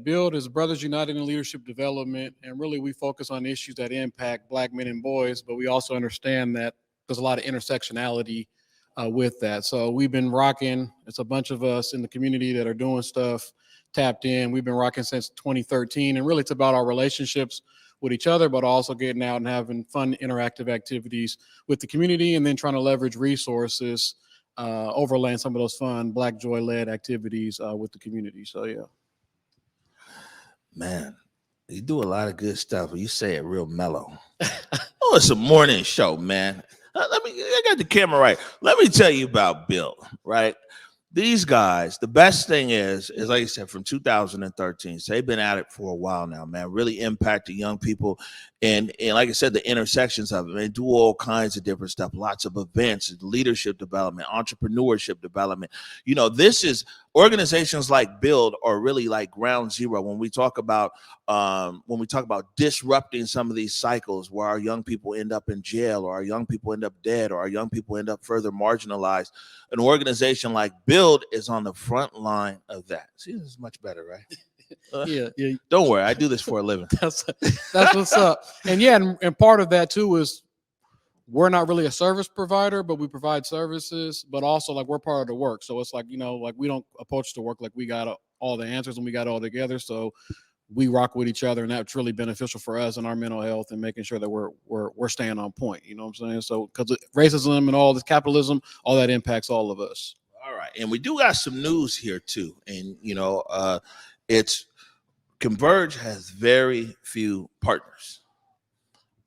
BUILD is Brothers United in Leadership Development, and really we focus on issues that impact Black men and boys, but we also understand that there's a lot of intersectionality with that. So we've been rocking. It's a bunch of us in the community that are doing stuff, tapped in. We've been rocking since 2013, and really it's about our relationships with each other, but also getting out and having fun, interactive activities with the community, and then trying to leverage resources, overlaying some of those fun Black Joy-led activities with the community. So yeah. Man, you do a lot of good stuff. You say it real mellow. Oh, it's a morning show, man. I got the camera right. Let me tell you about BUILD, right? These guys, the best thing is like I said, from 2013. So they've been at it for a while now, man. Really impacted young people. And like I said, the intersections of it. They do all kinds of different stuff, lots of events, leadership development, entrepreneurship development. You know, this is organizations like BUILD are really like ground zero when we talk about disrupting some of these cycles where our young people end up in jail, or our young people end up dead, or our young people end up further marginalized. An organization like BUILD is on the front line of that. See, this is much better, right? Yeah. Don't worry, I do this for a living. That's what's up. And yeah, and part of that too is we're not really a service provider, but we provide services, but also like we're part of the work. So it's like, you know, like we don't approach the work like we got all the answers and we got it all together. So we rock with each other, and that's really beneficial for us and our mental health and making sure that we're staying on point. You know what I'm saying? So because racism and all this capitalism, all that impacts all of us. All right, and we do got some news here too, and you know, it's Converge has very few partners.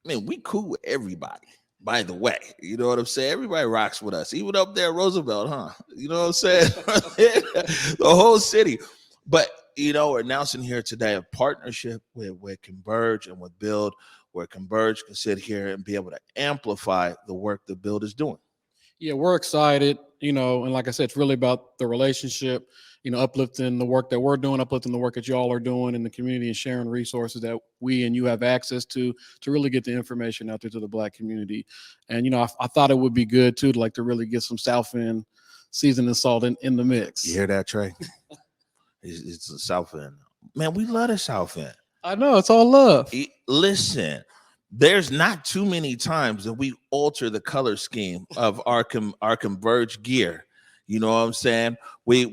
I mean, we cool with everybody. By the way, you know what I'm saying? Everybody rocks with us, even up there at Roosevelt, huh? You know what I'm saying? The whole city. But you know, we're announcing here today a partnership with Converge and with BUILD, where Converge can sit here and be able to amplify the work that BUILD is doing. Yeah, we're excited, you know, and like I said, it's really about the relationship, you know, uplifting the work that we're doing, uplifting the work that y'all are doing in the community, and sharing resources that we and you have access to really get the information out there to the Black community. And, you know, I thought it would be good too, to really get some South End seasoning salt in the mix. You hear that, Trey? It's the South End. Man, we love the South End. I know, it's all love. Listen, there's not too many times that we alter the color scheme of our Converge gear. You know what I'm saying? We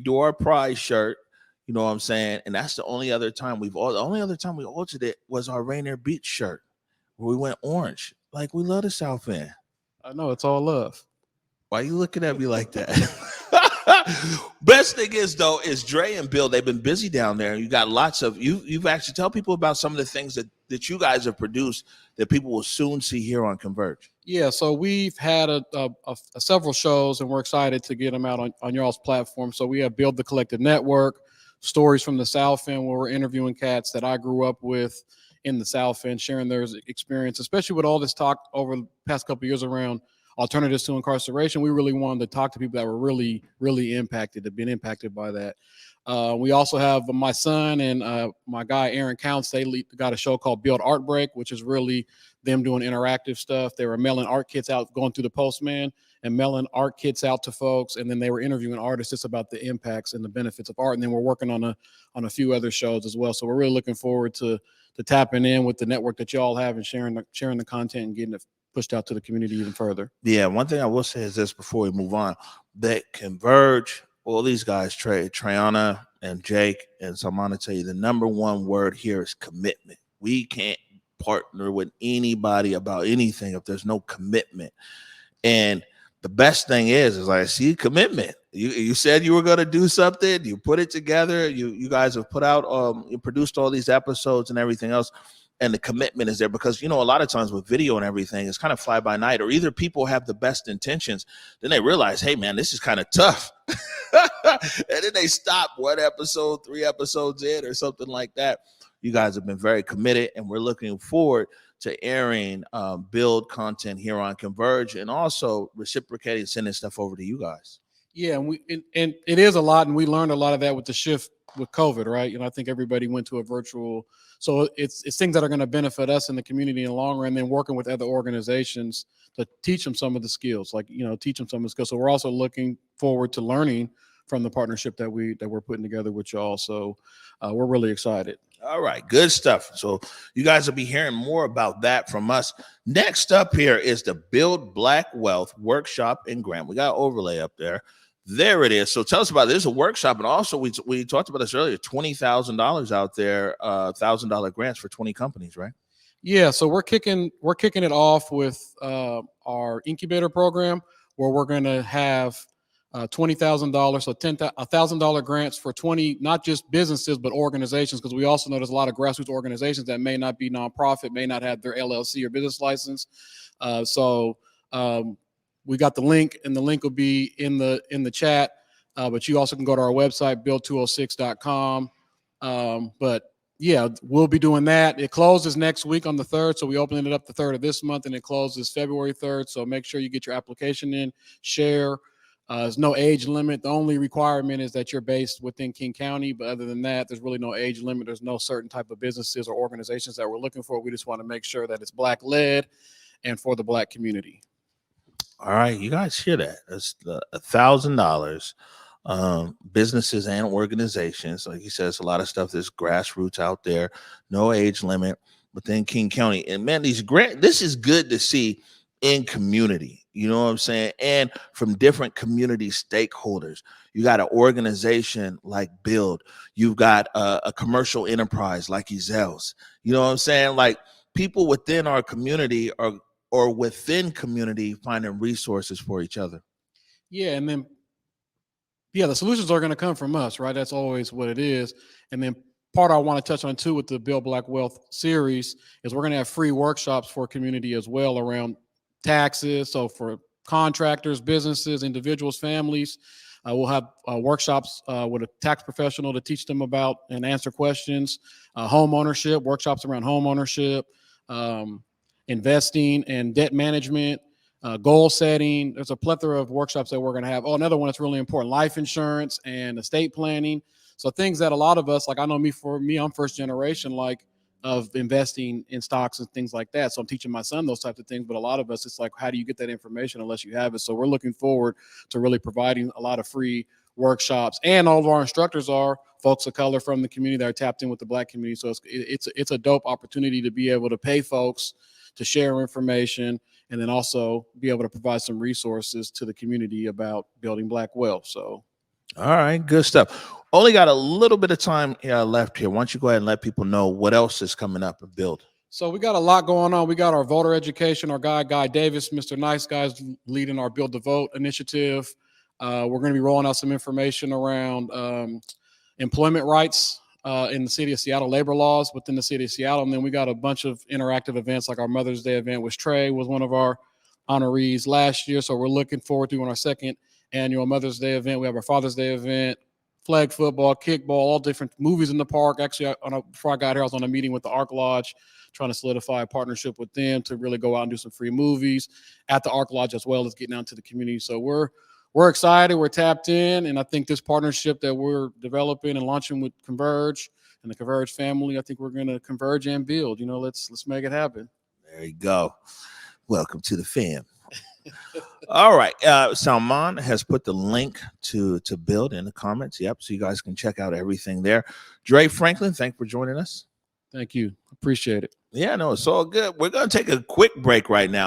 do our Pride shirt. You know what I'm saying? And that's the only other time we altered it was our Rainier Beach shirt, where we went orange. Like, we love the South End. I know, it's all love. Why are you looking at me like that? Best thing is, though, is Dre and Bill. They've been busy down there. You got lots of you've actually tell people about some of the things that you guys have produced that people will soon see here on Converge. Yeah, so we've had several shows, and we're excited to get them out on y'all's platform. So we have Build the Collective Network, Stories from the South End, where we're interviewing cats that I grew up with in the South End, sharing their experience, especially with all this talk over the past couple of years around alternatives to incarceration. We really wanted to talk to people that were really, really impacted, have been impacted by that. We also have my son and my guy, Aaron Counts. They got a show called Build Art Break, which is really them doing interactive stuff. They were mailing art kits out, going through the postman and mailing art kits out to folks. And then they were interviewing artists just about the impacts and the benefits of art. And then we're working on a few other shows as well. So we're really looking forward to tapping in with the network that y'all have and sharing the content and getting it pushed out to the community even further. Yeah, one thing I will say is this before we move on, that Converge, all these guys, Trayana and Jake, and so I'm going to tell you the number one word here is commitment. We can't partner with anybody about anything if there's no commitment. And the best thing is I see commitment. You said you were going to do something, you put it together, you guys have put out, you produced all these episodes and everything else. And the commitment is there because, you know, a lot of times with video and everything, it's kind of fly by night, or either people have the best intentions, then they realize, hey, man, this is kind of tough. And then they stop 1 episode, 3 episodes in or something like that. You guys have been very committed, and we're looking forward to airing BUILD content here on Converge, and also reciprocating, sending stuff over to you guys. Yeah, and it is a lot, and we learned a lot of that with the shift with COVID, right? You know, I think everybody went to a virtual. So it's things that are going to benefit us in the community in the long run, and then working with other organizations to teach them some of the skills, like, you know, teach them some of the skills. So we're also looking forward to learning from the partnership that we're putting together with y'all. So we're really excited. All right, good stuff. So you guys will be hearing more about that from us. Next up here is the Build Black Wealth Workshop in Graham. We got an overlay up there. There it is. So tell us about it. This is a workshop, and also we talked about this earlier. $20,000 out there, $1,000 grants for 20 companies, right? Yeah, so we're kicking it off with our incubator program, where we're going to have $20,000, so $1,000 grants for 20, not just businesses but organizations, because we also know there's a lot of grassroots organizations that may not be nonprofit, may not have their LLC or business license. We got the link, and the link will be in the chat. But you also can go to our website, build206.com. But yeah, we'll be doing that. It closes next week on the 3rd, so we open it up the 3rd of this month, and it closes February 3rd. So make sure you get your application in, share. There's no age limit. The only requirement is that you're based within King County, but other than that, there's really no age limit. There's no certain type of businesses or organizations that we're looking for. We just want to make sure that it's Black led and for the Black community. All right, you guys hear that? That's $1,000. Businesses and organizations, like he says, a lot of stuff that's grassroots out there, no age limit within King County. And man, this is good to see in community, you know what I'm saying? And from different community stakeholders. You got an organization like Build, you've got a commercial enterprise like Ezel's, you know what I'm saying? Like people within our community or within community finding resources for each other. Yeah, and then the solutions are going to come from us, right? That's always what it is. And then part I want to touch on too with the Build Black Wealth series is we're going to have free workshops for community as well around taxes. So for contractors, businesses, individuals, families, we'll have workshops with a tax professional to teach them about and answer questions, home ownership, workshops around home ownership, investing and debt management, goal setting. There's a plethora of workshops that we're going to have. Oh, another one that's really important, life insurance and estate planning. So things that a lot of us, like I know for me, I'm first generation, like of investing in stocks and things like that. So I'm teaching my son those types of things. But a lot of us, it's like, how do you get that information unless you have it? So we're looking forward to really providing a lot of free workshops. And all of our instructors are folks of color from the community that are tapped in with the Black community. So it's a dope opportunity to be able to pay folks to share information, and then also be able to provide some resources to the community about building Black wealth. So, all right, good stuff. Only got a little bit of time left here. Why don't you go ahead and let people know what else is coming up and Build? So we got a lot going on. We got our voter education. Our Guy Davis, Mr. Nice Guy's leading our Build the Vote initiative. We're going to be rolling out some information around employment rights in the city of Seattle, labor laws within the city of Seattle. And then we got a bunch of interactive events, like our Mother's Day event, which Trey was one of our honorees last year. So we're looking forward to doing our second annual Mother's Day event. We have our Father's Day event, flag football, kickball, all different movies in the park. Actually, before I got here, I was on a meeting with the Arc Lodge, trying to solidify a partnership with them to really go out and do some free movies at the Arc Lodge, as well as getting out to the community. So we're excited, we're tapped in, and I think this partnership that we're developing and launching with Converge and the Converge family, I think we're going to converge and build. You know, let's make it happen. There you go. Welcome to the fam. All right. Salman has put the link to Build in the comments. Yep. So you guys can check out everything there. André Franklin, thanks for joining us. Thank you. Appreciate it. Yeah, no, it's all good. We're going to take a quick break right now.